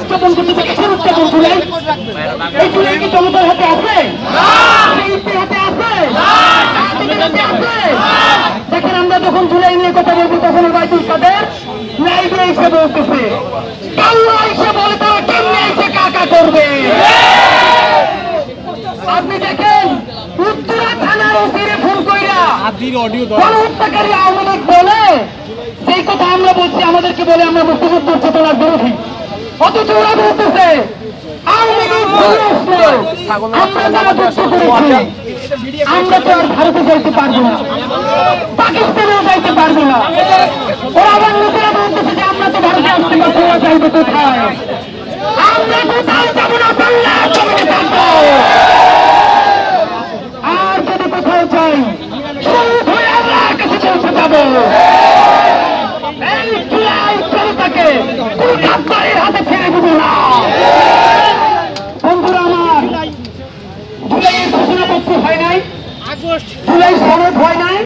উদযাপন করতেছে, কিসের উদযাপন জুলাই? এই জুলাই কি জনতার হাতে আছে? হাতে আছে? দেখেন আমরা যখন জুলাই নিয়ে কথা বলবো তখন ওবায়দুল কাদের লাইভে এসে বলতেছে, পাল্লা এসে বলে তারা কেমনে এসে কাকা করবে। আপনি দেখেন উত্তরা থানার ওসিরে ফোন কইরা গণহত্যাকারী আওয়ামী লীগ বলে সেই কথা আমরা বলছি, আমাদেরকে বলে আমরা মুক্তিযুদ্ধ চেতনার বিরোধী, অথচ ওরা বলতেছে আওয়ামী লীগ আমরা যারা যুদ্ধ করেছি আমরা তো আর ভারতে যাইতে পারবো না, পাকিস্তানেও যাইতে পারবো না। ওরা আবার লোকেরা বলতেছে যে আমরা তো ভারতে আসতে পারবো না, যাইবো কোথায়? আমরা কোথাও যাবো না, বাংলা জমিনে থাকবো। আর যদি কোথাও যাই শহীদ হয়ে আল্লাহর কাছে পৌঁছে যাবো। এই জুলাই জনতাকে কোন গাদ্দারের হাতে ছেড়ে দিব না। বন্ধুরা আমার, জুলাইয়ের ঘোষণাপত্র হয় নাই, জুলাই সনদ হয় নাই।